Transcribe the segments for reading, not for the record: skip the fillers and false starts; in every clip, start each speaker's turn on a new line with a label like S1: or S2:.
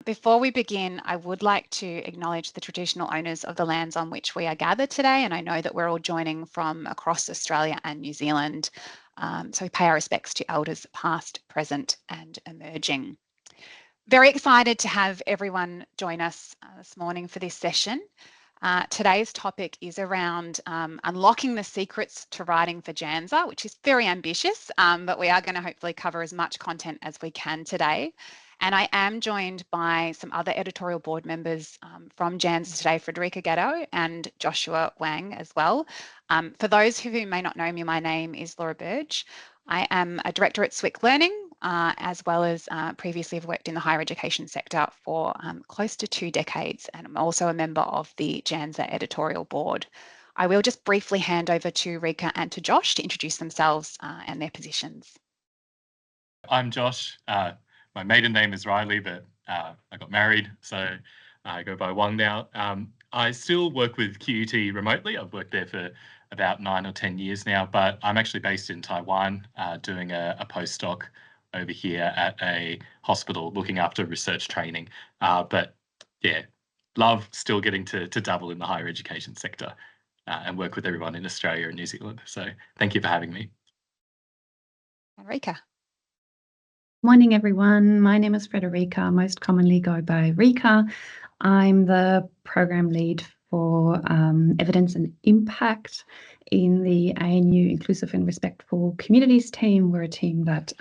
S1: Before we begin, I would like to acknowledge the traditional owners of the lands on which we are gathered today, and I know that we're all joining from across Australia and New Zealand. So we pay our respects to elders past, present and emerging. Very excited to have everyone join us this morning for this session. Today's topic is around unlocking the secrets to writing for JANZSSA, which is very ambitious, but we are going to hopefully cover as much content as we can today. And I am joined by some other editorial board members from JANZSSA today, Friederike Gadow and Joshua Wang as well. For those who may not know me, my name is Burge. I am a director at Swick Learning, as well as previously have worked in the higher education sector for close to 2 decades, and I'm also a member of the JANZSSA editorial board. I will just briefly hand over to Rika and to Josh to introduce themselves and their positions.
S2: I'm Josh. My maiden name is Riley, but I got married, so I go by Wang now. I still work with QUT remotely. I've worked there for about 9 or 10 years now, but I'm actually based in Taiwan, doing a postdoc over here at a hospital looking after research training. But yeah, love still getting to dabble in the higher education sector and work with everyone in Australia and New Zealand. So thank you for having me.
S1: Rika.
S3: Morning, everyone. My name is Friederike. Most commonly go by Rika. I'm the program lead for evidence and impact in the ANU Inclusive and Respectful Communities team. We're a team that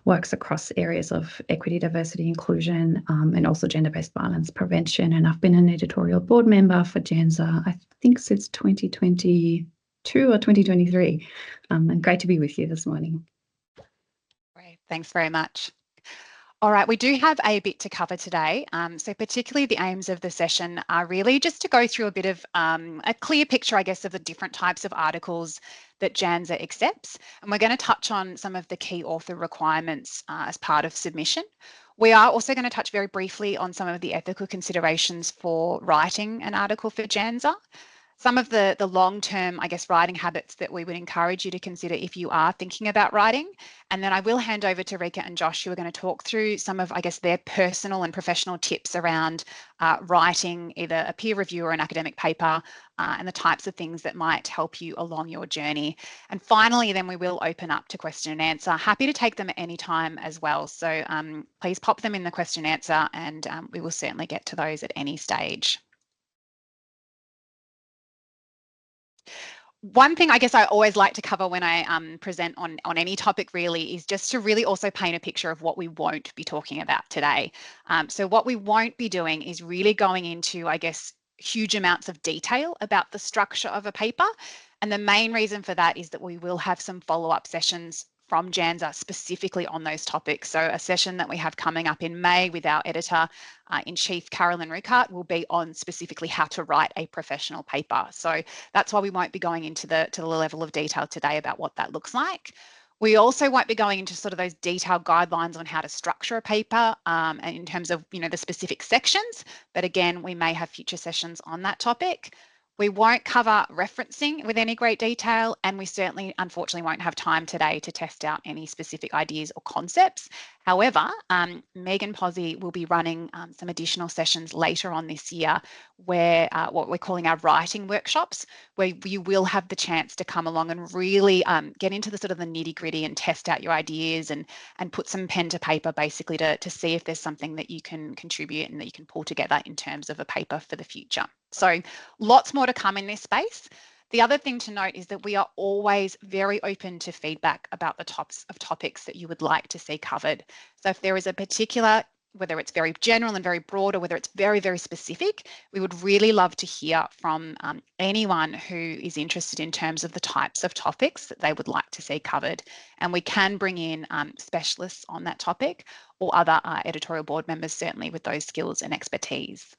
S3: works across areas of equity, diversity, inclusion, and also gender-based violence prevention. And I've been an editorial board member for JANZSSA, I think since 2022 or 2023. And great to be with you this morning.
S1: Great, thanks very much. All right, we do have a bit to cover today. So particularly the aims of the session are really just to go through a bit of a clear picture, I guess, of the different types of articles that JANZSSA accepts. And we're going to touch on some of the key author requirements as part of submission. We are also going to touch very briefly on some of the ethical considerations for writing an article for JANZSSA. Some of the long-term, I guess, writing habits that we would encourage you to consider if you are thinking about writing. And then I will hand over to Rika and Josh, who are going to talk through some of, I guess, their personal and professional tips around writing either a peer review or an academic paper and the types of things that might help you along your journey. And finally, then we will open up to question and answer. Happy to take them at any time as well. So please pop them in the question and answer, and we will certainly get to those at any stage. One thing I guess I always like to cover when I present on any topic really is just to really also paint a picture of what we won't be talking about today. So what we won't be doing is really going into, I guess, huge amounts of detail about the structure of a paper. And the main reason for that is that we will have some follow-up sessions from JANZSSA specifically on those topics. So a session that we have coming up in May with our editor-in-chief, Carolyn Ruckart, will be on specifically how to write a professional paper. So that's why we won't be going into the level of detail today about what that looks like. We also won't be going into sort of those detailed guidelines on how to structure a paper and in terms of, the specific sections. But again, we may have future sessions on that topic. We won't cover referencing with any great detail, and we certainly, unfortunately, won't have time today to test out any specific ideas or concepts. However, Megan Posey will be running some additional sessions later on this year where what we're calling our writing workshops, where you will have the chance to come along and really get into the sort of the nitty-gritty and test out your ideas and put some pen to paper basically to see if there's something that you can contribute and that you can pull together in terms of a paper for the future. So lots more to come in this space. The other thing to note is that we are always very open to feedback about the types of topics that you would like to see covered. So if there is a particular, whether it's very general and very broad or whether it's very, very specific, we would really love to hear from anyone who is interested in terms of the types of topics that they would like to see covered. And we can bring in specialists on that topic or other editorial board members, certainly with those skills and expertise.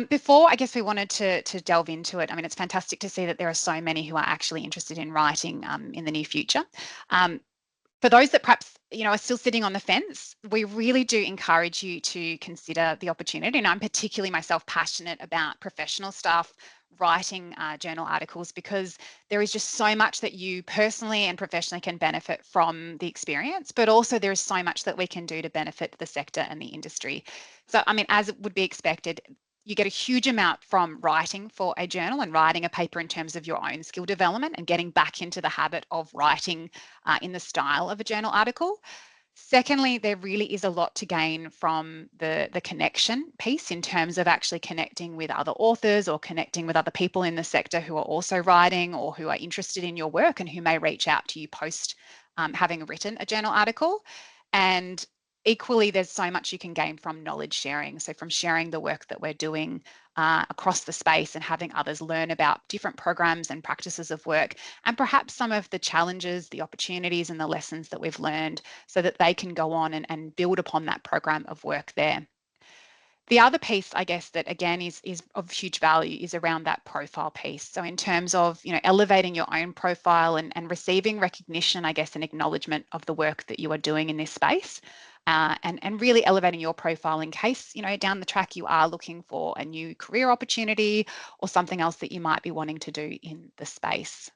S1: Before, I guess we wanted to delve into it. I mean, it's fantastic to see that there are so many who are actually interested in writing in the near future. For those that perhaps, are still sitting on the fence, we really do encourage you to consider the opportunity. And I'm particularly myself passionate about professional staff writing journal articles, because there is just so much that you personally and professionally can benefit from the experience, but also there is so much that we can do to benefit the sector and the industry. So, I mean, as would be expected, you get a huge amount from writing for a journal and writing a paper in terms of your own skill development and getting back into the habit of writing in the style of a journal article. Secondly, there really is a lot to gain from the connection piece in terms of actually connecting with other authors or connecting with other people in the sector who are also writing or who are interested in your work and who may reach out to you post having written a journal article. And equally, there's so much you can gain from knowledge sharing. So from sharing the work that we're doing across the space and having others learn about different programs and practices of work, and perhaps some of the challenges, the opportunities and the lessons that we've learned, so that they can go on and build upon that program of work there. The other piece, I guess, that again is of huge value is around that profile piece. So in terms of, you know, elevating your own profile and receiving recognition, I guess, and acknowledgement of the work that you are doing in this space, and really elevating your profile in case, you know, down the track you are looking for a new career opportunity or something else that you might be wanting to do in the space.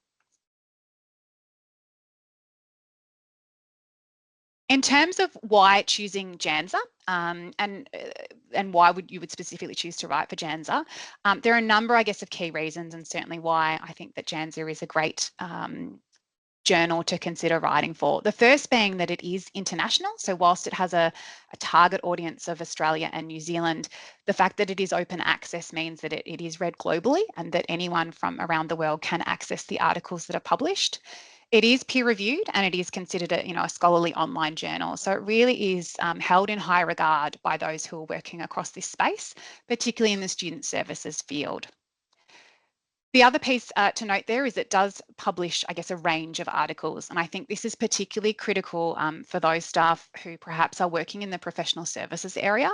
S1: In terms of why choosing JANZSSA, and why you would specifically choose to write for JANZSSA, there are a number, I guess, of key reasons, and certainly why I think that JANZSSA is a great journal to consider writing for. The first being that it is international. So whilst it has a target audience of Australia and New Zealand, the fact that it is open access means that it is read globally and that anyone from around the world can access the articles that are published. It is peer reviewed and it is considered a scholarly online journal. So it really is held in high regard by those who are working across this space, particularly in the student services field. The other piece to note there is it does publish, I guess, a range of articles. And I think this is particularly critical for those staff who perhaps are working in the professional services area,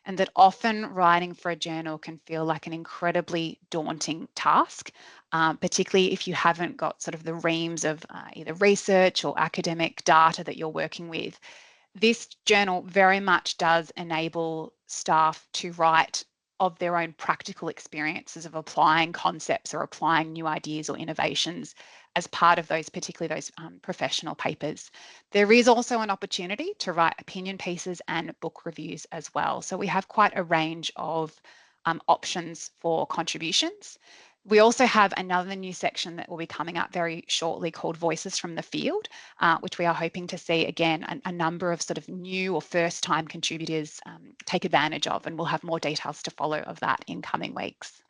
S1: and that often writing for a journal can feel like an incredibly daunting task, particularly if you haven't got sort of the reams of either research or academic data that you're working with. This journal very much does enable staff to write of their own practical experiences of applying concepts or applying new ideas or innovations as part of those, particularly those professional papers. There is also an opportunity to write opinion pieces and book reviews as well. So we have quite a range of options for contributions. We also have another new section that will be coming up very shortly called Voices from the Field, which we are hoping to see, again, a number of sort of new or first-time contributors take advantage of, and we'll have more details to follow of that in coming weeks.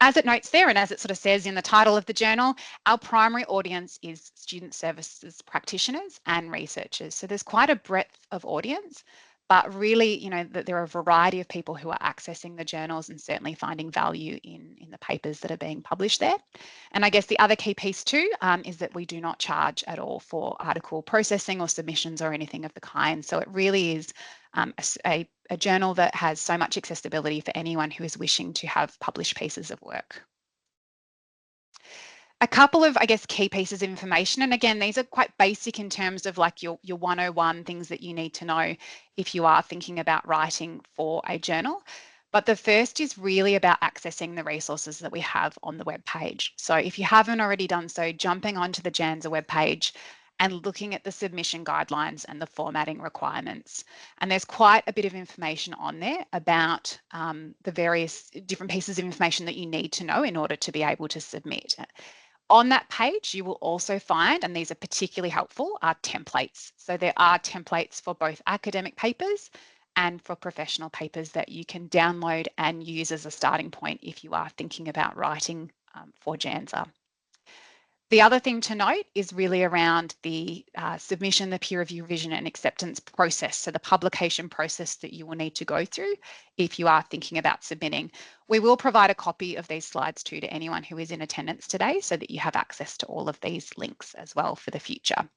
S1: As it notes there, and as it sort of says in the title of the journal, our primary audience is student services practitioners and researchers. So there's quite a breadth of audience, but really, you know, that there are a variety of people who are accessing the journals and certainly finding value in the papers that are being published there. And I guess the other key piece too is that we do not charge at all for article processing or submissions or anything of the kind. So it really is a journal that has so much accessibility for anyone who is wishing to have published pieces of work. A couple of, I guess, key pieces of information. And again, these are quite basic in terms of like your 101 things that you need to know if you are thinking about writing for a journal. But the first is really about accessing the resources that we have on the web page. So if you haven't already done so, jumping onto the JANZSSA web page and looking at the submission guidelines and the formatting requirements. And there's quite a bit of information on there about the various different pieces of information that you need to know in order to be able to submit. On that page, you will also find, and these are particularly helpful, are templates. So there are templates for both academic papers and for professional papers that you can download and use as a starting point if you are thinking about writing for JANZSSA. The other thing to note is really around the submission, the peer review, revision and acceptance process. So the publication process that you will need to go through if you are thinking about submitting. We will provide a copy of these slides too to anyone who is in attendance today so that you have access to all of these links as well for the future.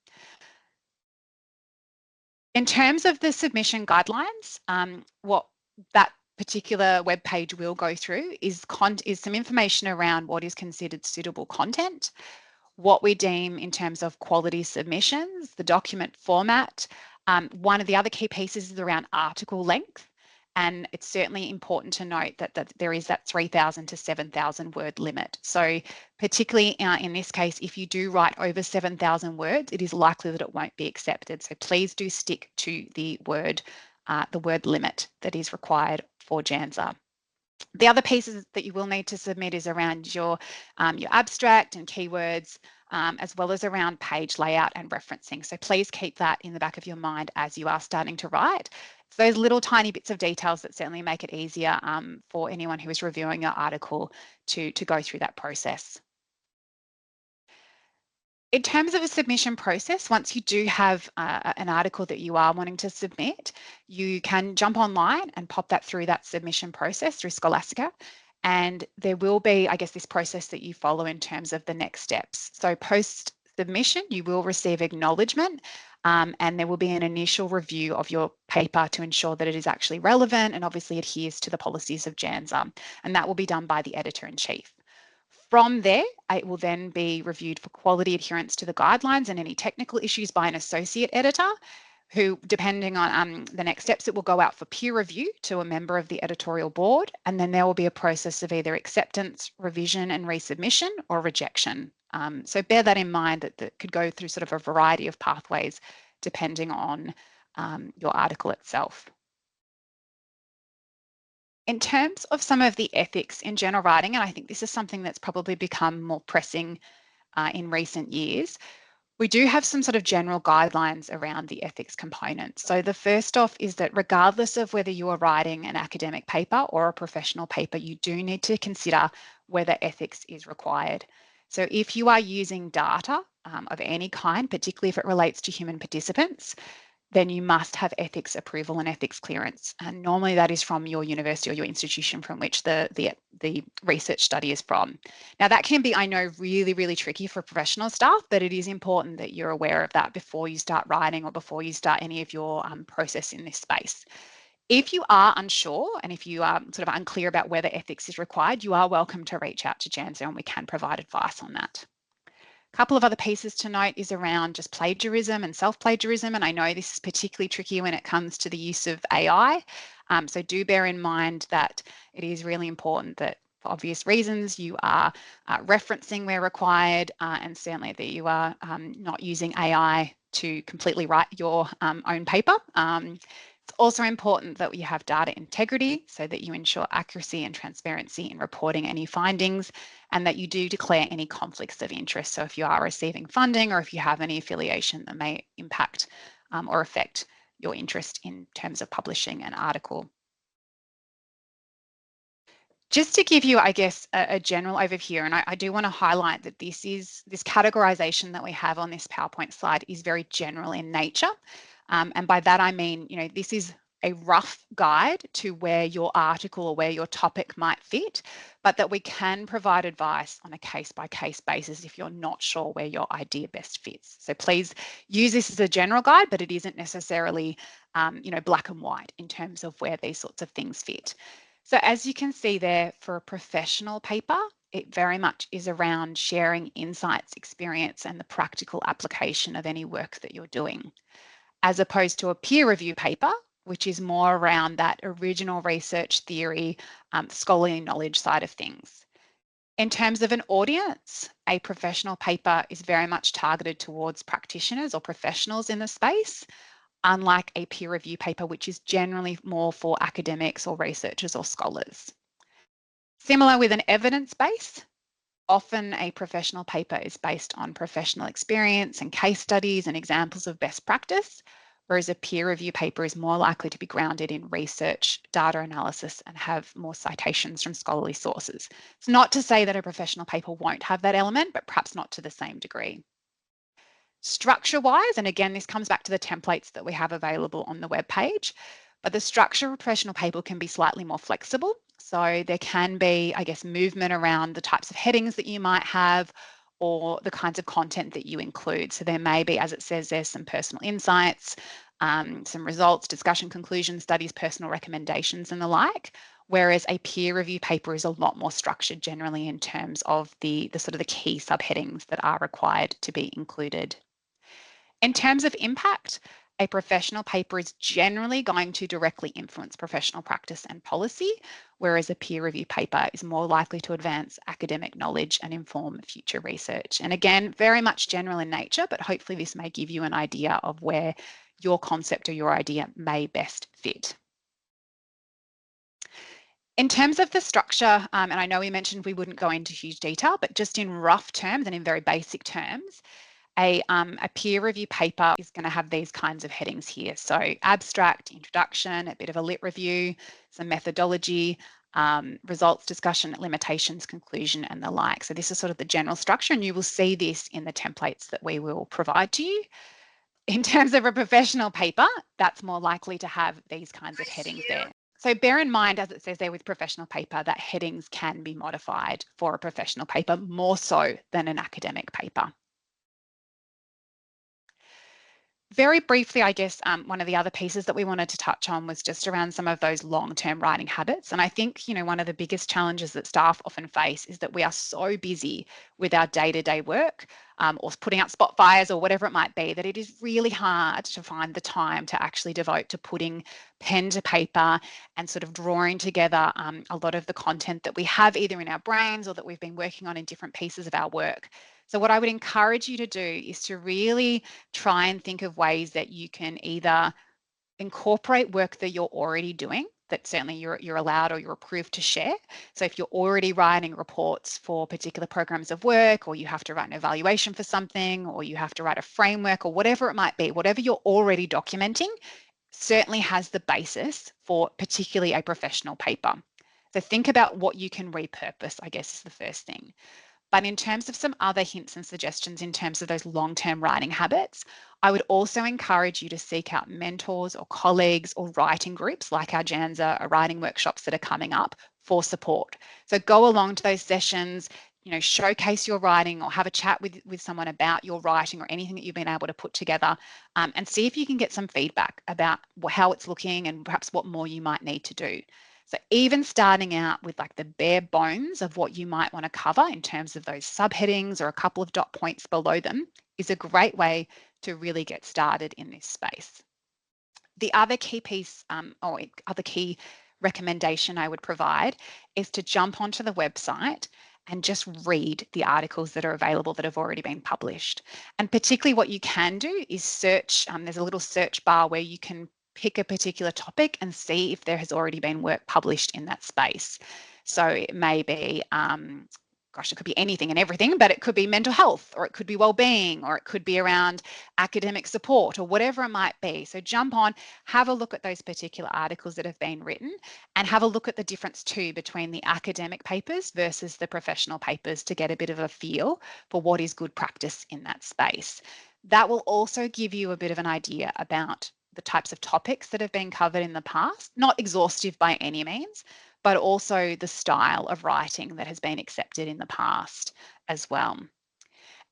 S1: In terms of the submission guidelines, what that particular web page will go through is some information around what is considered suitable content, what we deem in terms of quality submissions, the document format. One of the other key pieces is around article length And it's certainly important to note that there is that 3,000 to 7,000 word limit. So particularly in this case, if you do write over 7,000 words, it is likely that it won't be accepted. So please do stick to the word limit that is required for JANZSSA. The other pieces that you will need to submit is around your abstract and keywords, as well as around page layout and referencing. So please keep that in the back of your mind as you are starting to write. It's those little tiny bits of details that certainly make it easier for anyone who is reviewing your article to go through that process. In terms of a submission process, once you do have an article that you are wanting to submit, you can jump online and pop that through that submission process through Scholastica. And there will be, I guess, this process that you follow in terms of the next steps. So post submission, you will receive acknowledgement and there will be an initial review of your paper to ensure that it is actually relevant and obviously adheres to the policies of JANZSSA. And that will be done by the editor-in-chief. From there, it will then be reviewed for quality adherence to the guidelines and any technical issues by an associate editor who, depending on the next steps, it will go out for peer review to a member of the editorial board. And then there will be a process of either acceptance, revision and resubmission or rejection. So bear that in mind that could go through sort of a variety of pathways depending on your article itself. In terms of some of the ethics in journal writing, and I think this is something that's probably become more pressing in recent years, we do have some sort of general guidelines around the ethics component. So the first off is that regardless of whether you are writing an academic paper or a professional paper, you do need to consider whether ethics is required. So if you are using data of any kind, particularly if it relates to human participants, then you must have ethics approval and ethics clearance. And normally that is from your university or your institution from which the research study is from. Now that can be, I know, really, really tricky for professional staff, but it is important that you're aware of that before you start writing or before you start any of your process in this space. If you are unsure and if you are sort of unclear about whether ethics is required, you are welcome to reach out to JANZSSA and we can provide advice on that. A couple of other pieces to note is around just plagiarism and self-plagiarism. And I know this is particularly tricky when it comes to the use of AI. So do bear in mind that it is really important that for obvious reasons you are referencing where required and certainly that you are not using AI to completely write your own paper. It's also important that you have data integrity so that you ensure accuracy and transparency in reporting any findings and that you do declare any conflicts of interest. So if you are receiving funding or if you have any affiliation that may impact or affect your interest in terms of publishing an article. Just to give you, I guess, a general overview, and I do want to highlight that this categorization that we have on this PowerPoint slide is very general in nature. And by that, I mean, this is a rough guide to where your article or where your topic might fit, but that we can provide advice on a case-by-case basis if you're not sure where your idea best fits. So please use this as a general guide, but it isn't necessarily, black and white in terms of where these sorts of things fit. So as you can see there, for a professional paper, it very much is around sharing insights, experience, and the practical application of any work that you're doing, as opposed to a peer review paper, which is more around that original research theory, scholarly knowledge side of things. In terms of an audience, a professional paper is very much targeted towards practitioners or professionals in the space, unlike a peer review paper, which is generally more for academics or researchers or scholars. Similar with an evidence base, often a professional paper is based on professional experience and case studies and examples of best practice, whereas a peer review paper is more likely to be grounded in research, data analysis, and have more citations from scholarly sources. It's not to say that a professional paper won't have that element, but perhaps not to the same degree. Structure-wise, and again, this comes back to the templates that we have available on the web page, but the structure of a professional paper can be slightly more flexible. So there can be, I guess, movement around the types of headings that you might have or the kinds of content that you include. So there may be, as it says, there's some personal insights, some results, discussion, conclusions, studies, personal recommendations and the like, whereas a peer review paper is a lot more structured generally in terms of the sort of the key subheadings that are required to be included. In terms of impact, a professional paper is generally going to directly influence professional practice and policy, whereas a peer review paper is more likely to advance academic knowledge and inform future research. And again, very much general in nature, but hopefully this may give you an idea of where your concept or your idea may best fit. In terms of the structure, and I know we mentioned we wouldn't go into huge detail, but just in rough terms and in very basic terms, a peer review paper is going to have these kinds of headings here. So abstract, introduction, a bit of a lit review, some methodology, results discussion, limitations, conclusion, and the like. So this is sort of the general structure, and you will see this in the templates that we will provide to you. In terms of a professional paper, that's more likely to have these kinds of headings there. So bear in mind, as it says there with professional paper, that headings can be modified for a professional paper more so than an academic paper. Very briefly, I guess one of the other pieces that we wanted to touch on was just around some of those long-term writing habits. And I think, you know, one of the biggest challenges that staff often face is that we are so busy with our day-to-day work or putting out spot fires or whatever it might be, that it is really hard to find the time to actually devote to putting pen to paper and sort of drawing together a lot of the content that we have either in our brains or that we've been working on in different pieces of our work. So what I would encourage you to do is to really try and think of ways that you can either incorporate work that you're already doing, that certainly you're allowed or you're approved to share. So if you're already writing reports for particular programs of work, or you have to write an evaluation for something, or you have to write a framework, or whatever it might be, whatever you're already documenting certainly has the basis for particularly a professional paper. So think about what you can repurpose, I guess, is the first thing. But in terms of some other hints and suggestions in terms of those long-term writing habits, I would also encourage you to seek out mentors or colleagues or writing groups like our JANZSSA or writing workshops that are coming up for support. So go along to those sessions, you know, showcase your writing or have a chat with someone about your writing or anything that you've been able to put together, and see if you can get some feedback about how it's looking and perhaps what more you might need to do. So even starting out with like the bare bones of what you might want to cover in terms of those subheadings or a couple of dot points below them is a great way to really get started in this space. The other key piece or other key recommendation I would provide is to jump onto the website and just read the articles that are available that have already been published. And particularly what you can do is search, there's a little search bar where you can pick a particular topic and see if there has already been work published in that space. So it may be, gosh, it could be anything and everything, but it could be mental health, or it could be well-being, or it could be around academic support, or whatever it might be. So jump on, have a look at those particular articles that have been written, and have a look at the difference too between the academic papers versus the professional papers to get a bit of a feel for what is good practice in that space. That will also give you a bit of an idea about the types of topics that have been covered in the past, not exhaustive by any means, but also the style of writing that has been accepted in the past as well.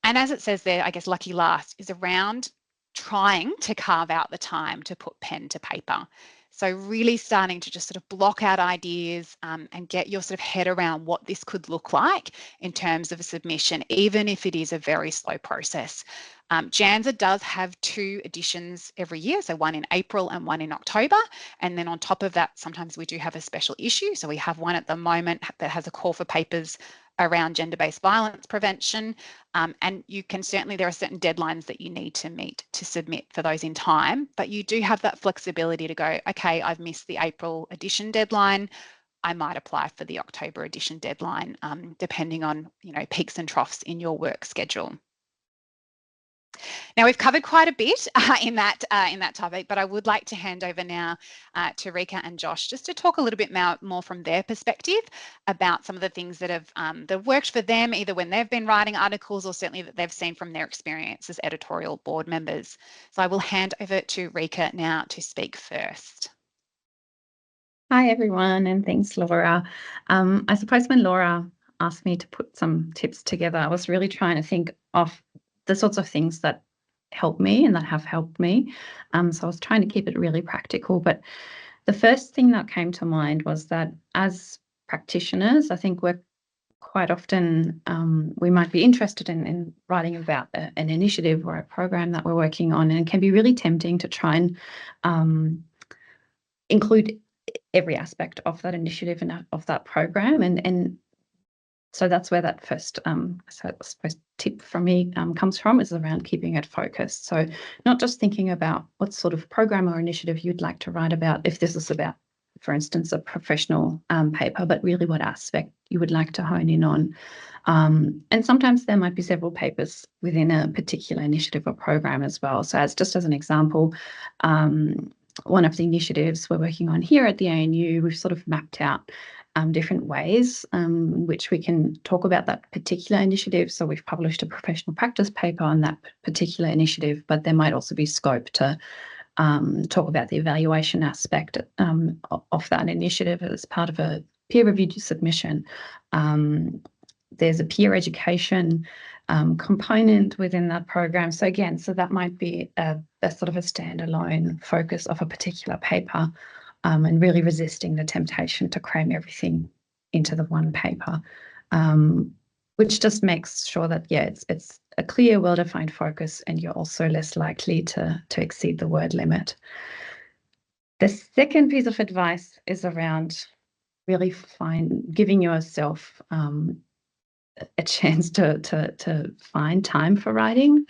S1: And as it says there, I guess lucky last is around trying to carve out the time to put pen to paper. So really starting to just sort of block out ideas and get your sort of head around what this could look like in terms of a submission, even if it is a very slow process. JANZSSA does have 2 editions every year, so one in April and one in October. And then on top of that, sometimes we do have a special issue. So we have one at the moment that has a call for papers around gender-based violence prevention. And you can certainly, there are certain deadlines that you need to meet to submit for those in time, but you do have that flexibility to go, okay, I've missed the April edition deadline. I might apply for the October edition deadline, depending on, you know, peaks and troughs in your work schedule. Now we've covered quite a bit in that topic, but I would like to hand over now to Rika and Josh just to talk a little bit more from their perspective about some of the things that have worked for them, either when they've been writing articles or certainly that they've seen from their experience as editorial board members. So I will hand over to Rika now to speak first.
S3: Hi everyone, and thanks Laura. I suppose when Laura asked me to put some tips together, I was really trying to think of the sorts of things that help me and that have helped me. So I was trying to keep it really practical, but the first thing that came to mind was that as practitioners, I think we're quite often we might be interested in writing about an initiative or a program that we're working on, and it can be really tempting to try and include every aspect of that initiative and of that program. And so that's where that first, I suppose, tip from me comes from, is around keeping it focused. So not just thinking about what sort of program or initiative you'd like to write about, if this is about, for instance, a professional paper, but really what aspect you would like to hone in on. And sometimes there might be several papers within a particular initiative or program as well. So just as an example, one of the initiatives we're working on here at the ANU, we've sort of mapped out different ways in which we can talk about that particular initiative. So we've published a professional practice paper on that particular initiative, but there might also be scope to talk about the evaluation aspect of that initiative as part of a peer-reviewed submission. There's a peer education component within that program. So again, that might be a sort of a standalone focus of a particular paper, and really resisting the temptation to cram everything into the one paper, which just makes sure that, yeah, it's a clear, well-defined focus, and you're also less likely to exceed the word limit. The second piece of advice is around really giving yourself a chance to find time for writing.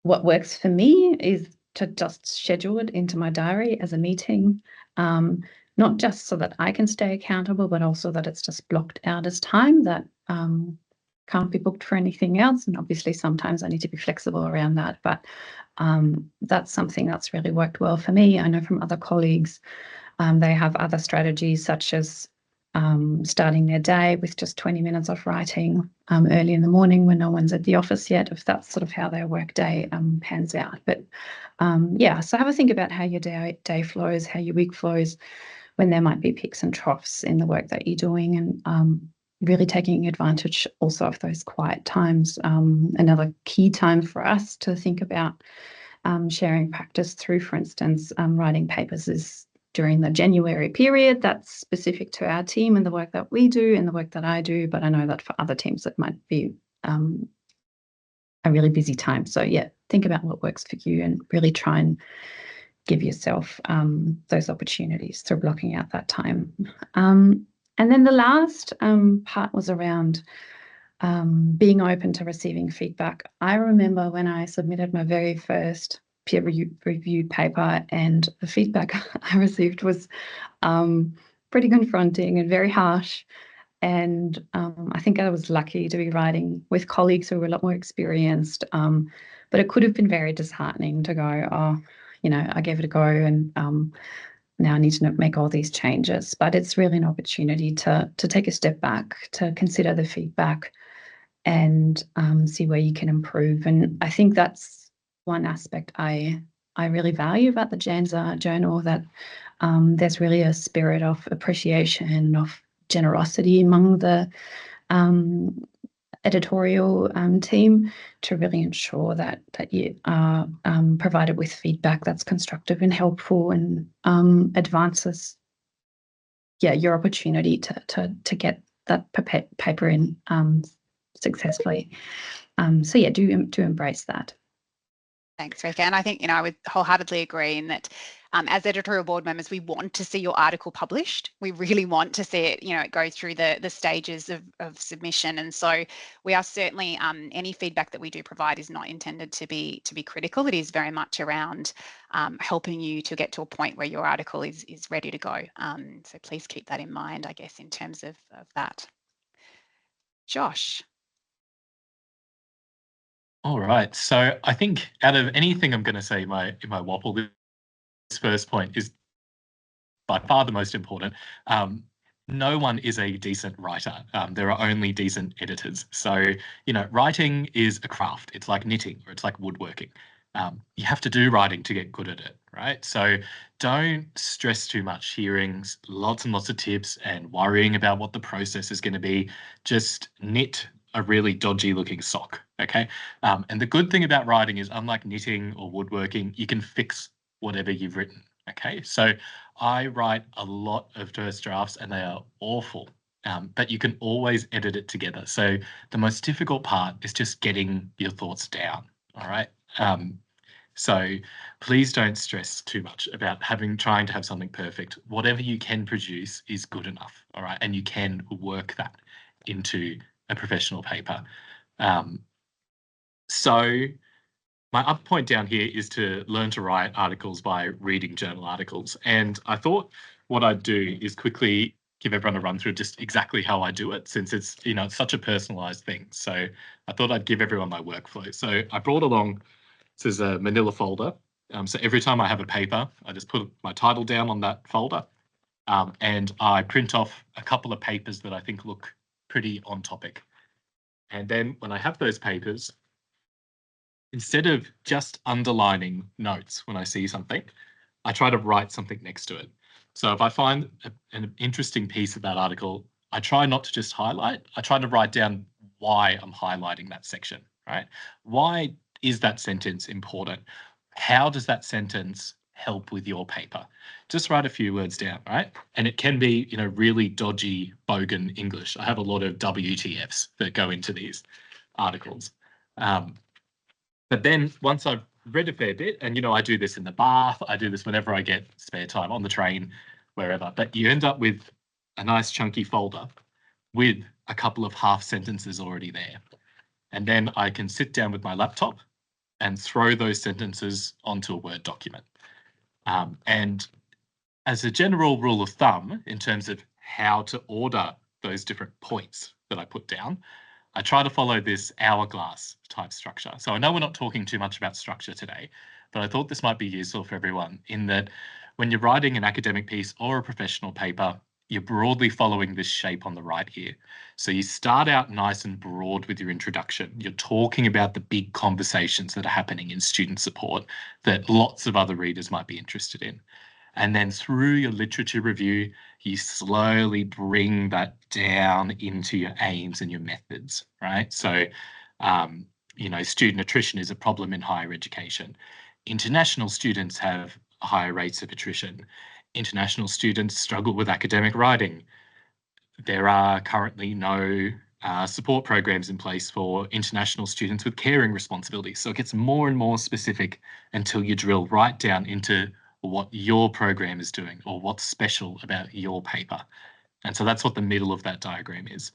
S3: What works for me is to just schedule it into my diary as a meeting, not just so that I can stay accountable, but also that it's just blocked out as time that can't be booked for anything else. And obviously sometimes I need to be flexible around that, but that's something that's really worked well for me. I know from other colleagues, they have other strategies, such as starting their day with just 20 minutes of writing early in the morning when no one's at the office yet, if that's sort of how their work day pans out. But yeah, so have a think about how your day flows, how your week flows, when there might be peaks and troughs in the work that you're doing, and really taking advantage also of those quiet times. Another key time for us to think about sharing practice through, for instance, writing papers, is during the January period. That's specific to our team and the work that we do and the work that I do, but I know that for other teams it might be a really busy time. So yeah, think about what works for you and really try and give yourself those opportunities through blocking out that time. And then the last part was around being open to receiving feedback. I remember when I submitted my very first peer-reviewed paper, and the feedback I received was pretty confronting and very harsh. And I think I was lucky to be writing with colleagues who were a lot more experienced, but it could have been very disheartening to go, oh, you know, I gave it a go, and now I need to make all these changes. But it's really an opportunity to take a step back, to consider the feedback, and see where you can improve. And I think that's one aspect I really value about the JANZSSA journal, that there's really a spirit of appreciation, of generosity among the editorial team, to really ensure that you are provided with feedback that's constructive and helpful, and advances, yeah, your opportunity to get that paper in successfully. So yeah, do embrace that.
S1: Thanks, Rika. And I think, I would wholeheartedly agree in that as editorial board members, we want to see your article published. We really want to see it, go through the stages of submission. And so we are certainly, any feedback that we do provide is not intended to be critical. It is very much around helping you to get to a point where your article is ready to go. So please keep that in mind, I guess, in terms of that. Josh.
S2: All right. So I think out of anything I'm going to say in my waffle, this first point is by far the most important. No one is a decent writer. There are only decent editors. So, writing is a craft. It's like knitting, or it's like woodworking. You have to do writing to get good at it, right? So don't stress too much hearing lots and lots of tips and worrying about what the process is going to be. Just knit a really dodgy looking sock, okay? And the good thing about writing is, unlike knitting or woodworking, you can fix whatever you've written, okay? So I write a lot of first drafts and they are awful. but you can always edit it together. So the most difficult part is just getting your thoughts down, all right? So please don't stress too much about trying to have something perfect. Whatever you can produce is good enough, all right? And you can work that into a professional paper. So my up point down here is to learn to write articles by reading journal articles. And I thought what I'd do is quickly give everyone a run through just exactly how I do it, since it's, it's such a personalized thing. So I thought I'd give everyone my workflow. So I brought along, this is a manila folder. So every time I have a paper, I just put my title down on that folder, and I print off a couple of papers that I think look pretty on topic. And then when I have those papers, instead of just underlining notes when I see something, I try to write something next to it. So if I find an interesting piece of that article, I try not to just highlight, I try to write down why I'm highlighting that section, right? Why is that sentence important? How does that sentence help with your paper? Just write a few words down, right? And it can be, really dodgy, bogan English. I have a lot of WTFs that go into these articles. But then once I've read a fair bit, and, I do this in the bath, I do this whenever I get spare time, on the train, wherever, but you end up with a nice chunky folder with a couple of half sentences already there. And then I can sit down with my laptop and throw those sentences onto a Word document. And as a general rule of thumb, in terms of how to order those different points that I put down, I try to follow this hourglass type structure. So I know we're not talking too much about structure today, but I thought this might be useful for everyone, in that when you're writing an academic piece or a professional paper, you're broadly following this shape on the right here. So you start out nice and broad with your introduction. You're talking about the big conversations that are happening in student support that lots of other readers might be interested in. And then through your literature review, you slowly bring that down into your aims and your methods, right? So, student attrition is a problem in higher education. International students have higher rates of attrition. International students struggle with academic writing. There are currently no support programs in place for international students with caring responsibilities. So it gets more and more specific until you drill right down into what your program is doing or what's special about your paper. And so that's what the middle of that diagram is.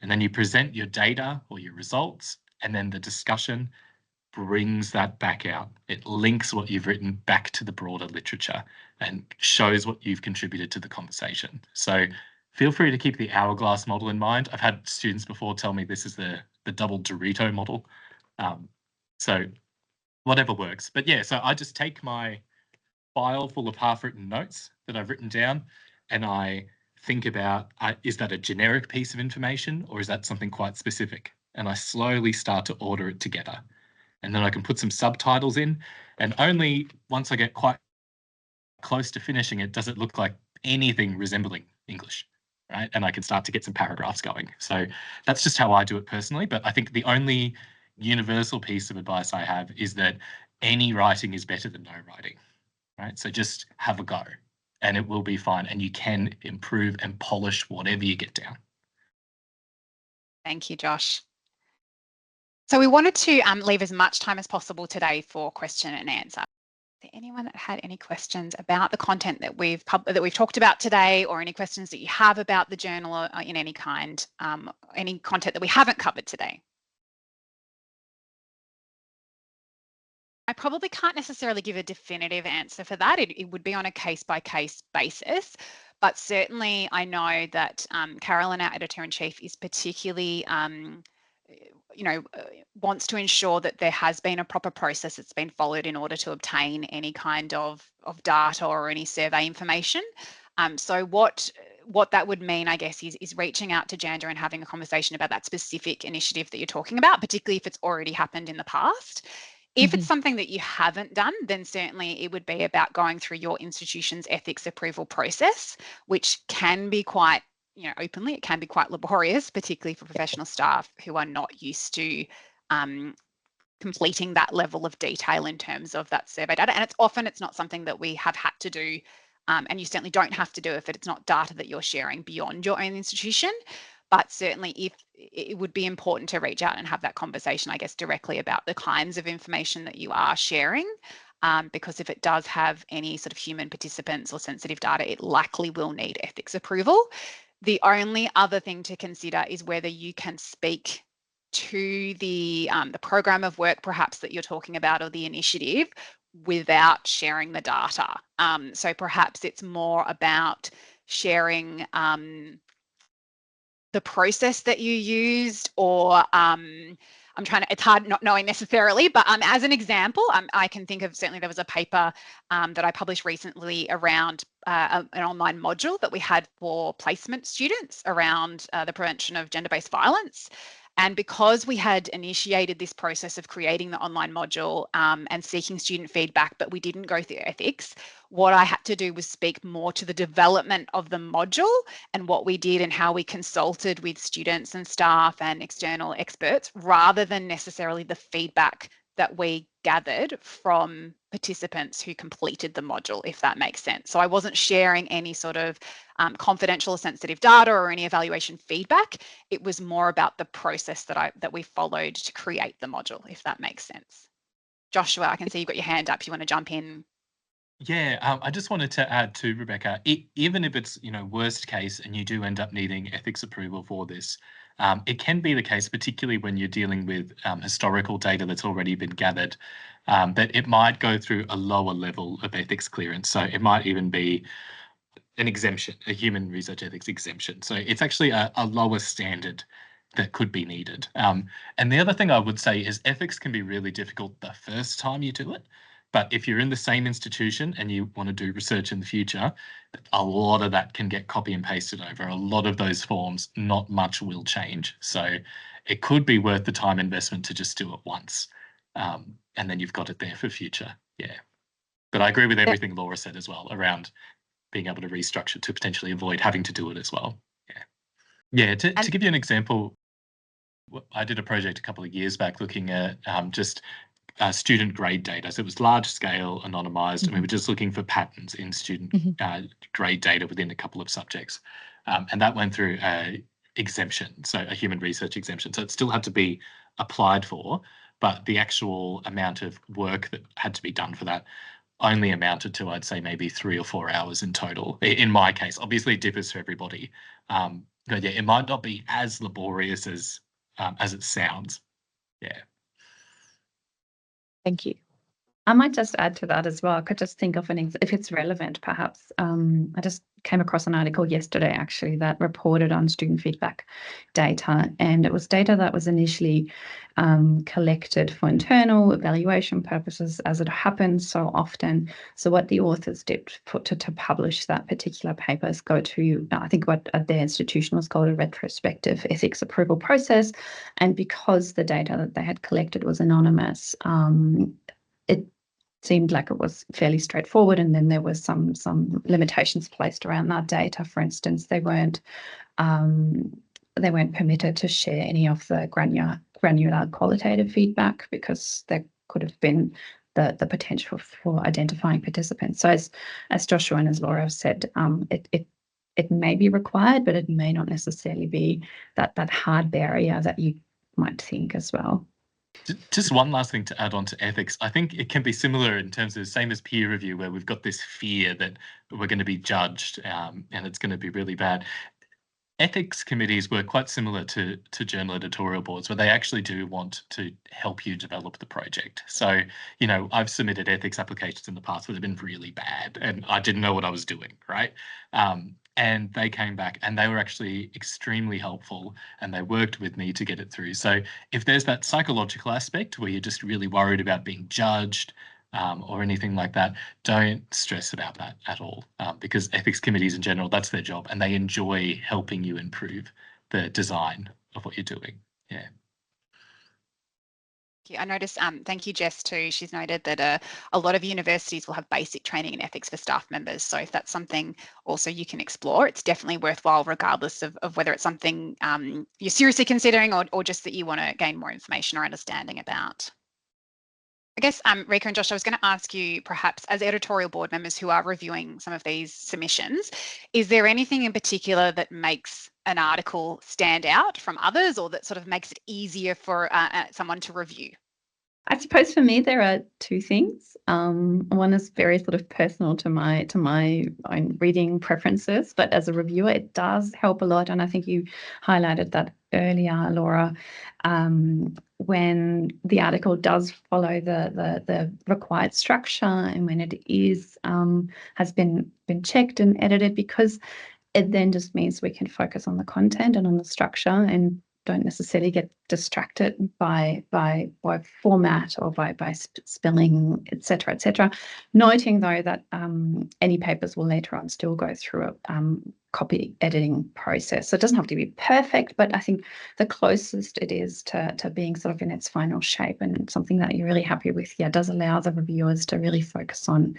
S2: And then you present your data or your results, and then the discussion brings that back out. It links what you've written back to the broader literature and shows what you've contributed to the conversation. So feel free to keep the hourglass model in mind. I've had students before tell me this is the double Dorito model. So whatever works. But yeah, so I just take my file full of half-written notes that I've written down, and I think about, is that a generic piece of information or is that something quite specific? And I slowly start to order it together. And then I can put some subtitles in, and only once I get quite close to finishing it does it look like anything resembling English, right? And I can start to get some paragraphs going. So that's just how I do it personally. But I think the only universal piece of advice I have is that any writing is better than no writing. Right? So just have a go and it will be fine, and you can improve and polish whatever you get down.
S1: Thank you, Josh. So we wanted to leave as much time as possible today for question and answer. Is there anyone that had any questions about the content that we've talked about today, or any questions that you have about the journal or in any kind, any content that we haven't covered today? I probably can't necessarily give a definitive answer for that. It would be on a case-by-case basis, but certainly I know that Carolyn, our editor-in-chief, is particularly, wants to ensure that there has been a proper process that's been followed in order to obtain any kind of data or any survey information. So what that would mean, I guess, is reaching out to JANZSSA and having a conversation about that specific initiative that you're talking about, particularly if it's already happened in the past. If it's something that you haven't done, then certainly it would be about going through your institution's ethics approval process, which can be quite, openly, it can be quite laborious, particularly for professional staff who are not used to completing that level of detail in terms of that survey data. And it's not something that we have had to do And you certainly don't have to do it if it's not data that you're sharing beyond your own institution. But certainly if it would be important to reach out and have that conversation, I guess, directly about the kinds of information that you are sharing. Because if it does have any sort of human participants or sensitive data, it likely will need ethics approval. The only other thing to consider is whether you can speak to the program of work perhaps that you're talking about, or the initiative, without sharing the data. So perhaps it's more about sharing the process that you used, or it's hard not knowing necessarily, but as an example, I can think of, certainly there was a paper that I published recently around an online module that we had for placement students around the prevention of gender-based violence. And because we had initiated this process of creating the online module and seeking student feedback, but we didn't go through ethics, what I had to do was speak more to the development of the module and what we did and how we consulted with students and staff and external experts, rather than necessarily the feedback that we gathered from participants who completed the module, if that makes sense. So I wasn't sharing any sort of confidential or sensitive data or any evaluation feedback. It was more about the process that we followed to create the module, if that makes sense. Joshua, I can see you've got your hand up. You want to jump in?
S2: Yeah, I just wanted to add to Rebecca, even if it's, worst case and you do end up needing ethics approval for this, it can be the case, particularly when you're dealing with historical data that's already been gathered, that it might go through a lower level of ethics clearance. So it might even be an exemption, a human research ethics exemption. So it's actually a lower standard that could be needed. And the other thing I would say is ethics can be really difficult the first time you do it. But if you're in the same institution and you want to do research in the future, a lot of that can get copy and pasted over. A lot of those forms, not much will change. So it could be worth the time investment to just do it once. And then you've got it there for future. Yeah. But I agree with everything Laura said as well around being able to restructure to potentially avoid having to do it as well. Yeah. To give you an example, I did a project a couple of years back looking at just student grade data. So it was large scale, anonymized, and we were just looking for patterns in student grade data within a couple of subjects. And that went through a exemption, so a human research exemption. So it still had to be applied for, but the actual amount of work that had to be done for that only amounted to, I'd say, maybe 3 or 4 hours in total. In my case, obviously it differs for everybody. But yeah, it might not be as laborious as it sounds. Yeah.
S3: Thank you. I might just add to that as well. I could just think of if it's relevant, perhaps. I just came across an article yesterday, actually, that reported on student feedback data. And it was data that was initially collected for internal evaluation purposes, as it happens so often. So what the authors did to publish that particular paper is go to, I think what at their institution was called a retrospective ethics approval process. And because the data that they had collected was anonymous, it seemed like it was fairly straightforward, and then there was some limitations placed around that data. For instance, they weren't permitted to share any of the granular qualitative feedback because there could have been the potential for identifying participants. So as Joshua and as Laura have said, it may be required, but it may not necessarily be that hard barrier that you might think as well.
S2: Just one last thing to add on to ethics. I think it can be similar in terms of same as peer review, where we've got this fear that we're going to be judged and it's going to be really bad. Ethics committees work quite similar to journal editorial boards, where they actually do want to help you develop the project. So, I've submitted ethics applications in the past that have been really bad and I didn't know what I was doing, right? And they came back and they were actually extremely helpful and they worked with me to get it through. So if there's that psychological aspect where you're just really worried about being judged or anything like that, don't stress about that at all, because ethics committees in general, that's their job and they enjoy helping you improve the design of what you're doing. Yeah.
S1: I noticed, thank you, Jess, too. She's noted that a lot of universities will have basic training in ethics for staff members. So if that's something also you can explore, it's definitely worthwhile, regardless of whether it's something you're seriously considering or just that you want to gain more information or understanding about. I guess, Rika and Josh, I was going to ask you, perhaps as editorial board members who are reviewing some of these submissions, is there anything in particular that makes an article stand out from others, or that sort of makes it easier for someone to review?
S3: I suppose for me there are two things. One is very sort of personal to my own reading preferences, but as a reviewer, it does help a lot. And I think you highlighted that earlier, Laura, when the article does follow the required structure, and when it is has been checked and edited, because it then just means we can focus on the content and on the structure, and don't necessarily get distracted by format or by spelling, etc., etc. Noting though that any papers will later on still go through a copy editing process. So it doesn't have to be perfect, but I think the closest it is to being sort of in its final shape and something that you're really happy with, yeah, does allow the reviewers to really focus on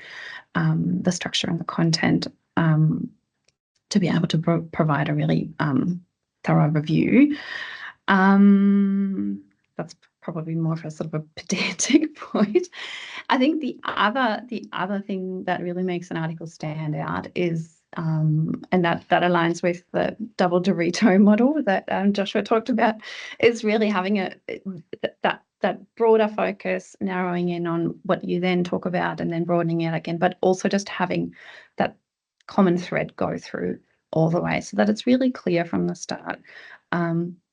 S3: the structure and the content, to be able to provide a really thorough review. That's probably more of a sort of a pedantic point. I think the other thing that really makes an article stand out is, and that aligns with the double Dorito model that Joshua talked about, is really having that broader focus, narrowing in on what you then talk about and then broadening it again, but also just having that common thread go through all the way, so that it's really clear from the start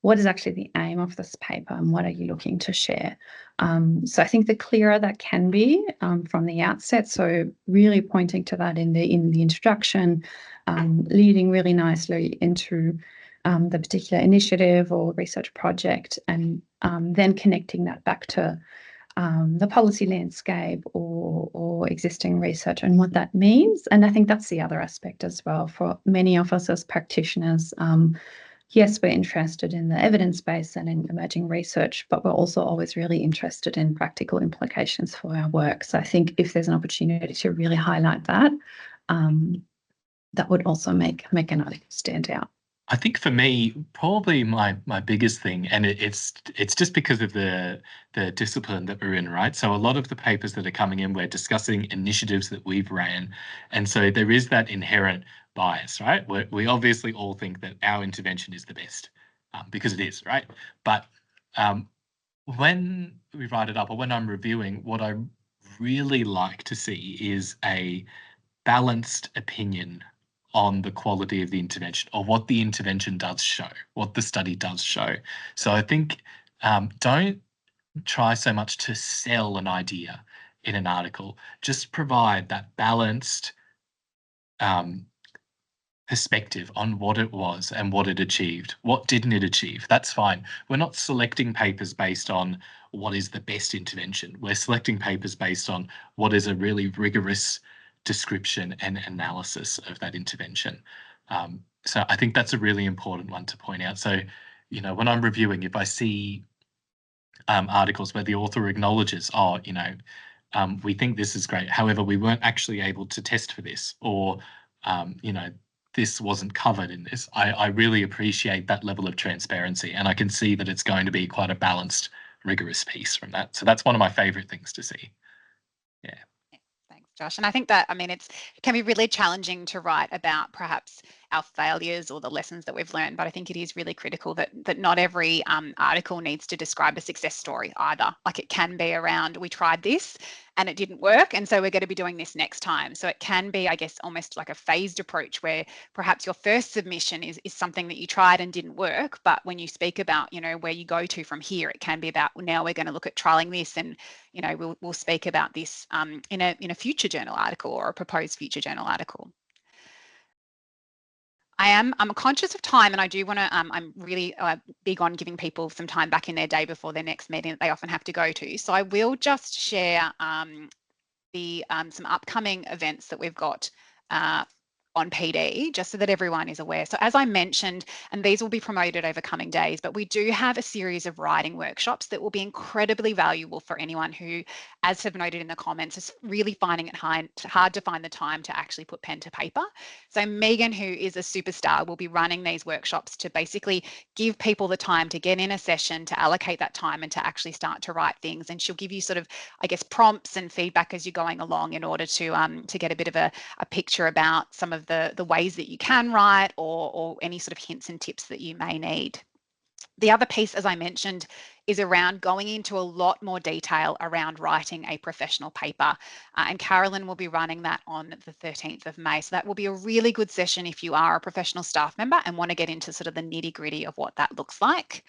S3: what is actually the aim of this paper and what are you looking to share. So I think the clearer that can be from the outset, so really pointing to that in the introduction, leading really nicely into the particular initiative or research project, and then connecting that back to the policy landscape or existing research and what that means. And I think that's the other aspect as well for many of us as practitioners. Yes, we're interested in the evidence base and in emerging research, but we're also always really interested in practical implications for our work. So I think if there's an opportunity to really highlight that, that would also make an article stand out.
S2: I think for me, probably my biggest thing, and it's just because of the discipline that we're in, right? So a lot of the papers that are coming in, we're discussing initiatives that we've ran, and so there is that inherent bias, right? We obviously all think that our intervention is the best, because it is, right? But when we write it up, or when I'm reviewing, what I really like to see is a balanced opinion on the quality of the intervention, or what the intervention does show, what the study does show. So I think don't try so much to sell an idea in an article. Just provide that balanced perspective on what it was and what it achieved. What didn't it achieve? That's fine. We're not selecting papers based on what is the best intervention. We're selecting papers based on what is a really rigorous description and analysis of that intervention. So I think that's a really important one to point out. So, you know, when I'm reviewing, if I see articles where the author acknowledges, oh, you know, we think this is great, however, we weren't actually able to test for this, or, you know, this wasn't covered in this, I really appreciate that level of transparency, and I can see that it's going to be quite a balanced, rigorous piece from that. So that's one of my favorite things to see. Yeah.
S1: Thanks, Josh. And I think that, I mean, it can be really challenging to write about perhaps our failures or the lessons that we've learned, but I think it is really critical that not every article needs to describe a success story either. Like, it can be around, we tried this and it didn't work, and so we're going to be doing this next time. So it can be, I guess, almost like a phased approach, where perhaps your first submission is something that you tried and didn't work, but when you speak about, you know, where you go to from here, it can be about, well, now we're going to look at trialing this, and, you know, we'll speak about this in a future journal article or a proposed future journal article. I'm conscious of time, and I do want to, I'm really big on giving people some time back in their day before their next meeting that they often have to go to. So I will just share some upcoming events that we've got on PD, just so that everyone is aware. So as I mentioned, and these will be promoted over coming days, but we do have a series of writing workshops that will be incredibly valuable for anyone who, as have noted in the comments, is really finding it hard to find the time to actually put pen to paper. So Megan, who is a superstar, will be running these workshops to basically give people the time to get in a session, to allocate that time and to actually start to write things. And she'll give you sort of, I guess, prompts and feedback as you're going along in order to get a bit of a picture about some of the ways that you can write or any sort of hints and tips that you may need. The other piece, as I mentioned, is around going into a lot more detail around writing a professional paper. And Carolyn will be running that on the 13th of May. So that will be a really good session if you are a professional staff member and want to get into sort of the nitty-gritty of what that looks like.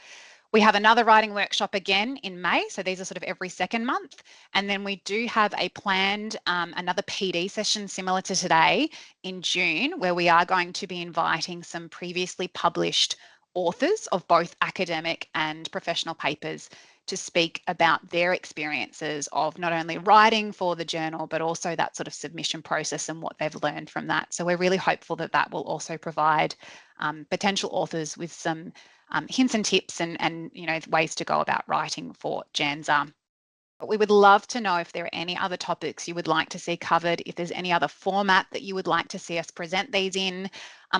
S1: We have another writing workshop again in May. So these are sort of every second month. And then we do have a planned another PD session similar to today in June, where we are going to be inviting some previously published authors of both academic and professional papers to speak about their experiences of not only writing for the journal, but also that sort of submission process and what they've learned from that. So we're really hopeful that that will also provide potential authors with some hints and tips and ways to go about writing for JANZSSA. But we would love to know if there are any other topics you would like to see covered, if there's any other format that you would like to see us present these in.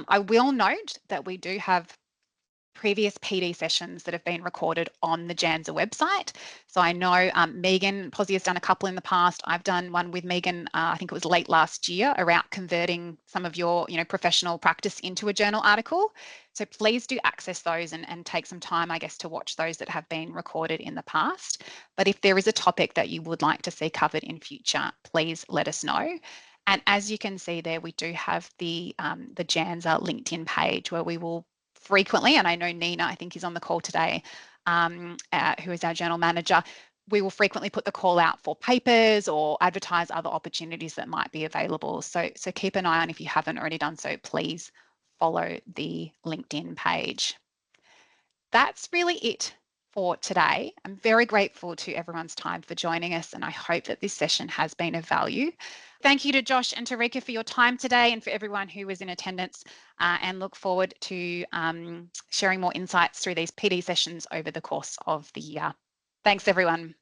S1: I will note that we do have previous PD sessions that have been recorded on the JANZSSA website. So I know Megan Posey has done a couple in the past. I've done one with Megan, I think it was late last year, around converting some of your professional practice into a journal article. So please do access those and take some time, I guess, to watch those that have been recorded in the past. But if there is a topic that you would like to see covered in future, please let us know. And as you can see there, we do have the JANZSSA LinkedIn page where we will frequently, and I know Nina, I think, is on the call today, who is our journal manager. We will frequently put the call out for papers or advertise other opportunities that might be available. So keep an eye on, if you haven't already done so, please follow the LinkedIn page. That's really it for today. I'm very grateful to everyone's time for joining us, and I hope that this session has been of value. Thank you to Josh and to Rika for your time today, and for everyone who was in attendance, and look forward to sharing more insights through these PD sessions over the course of the year. Thanks, everyone.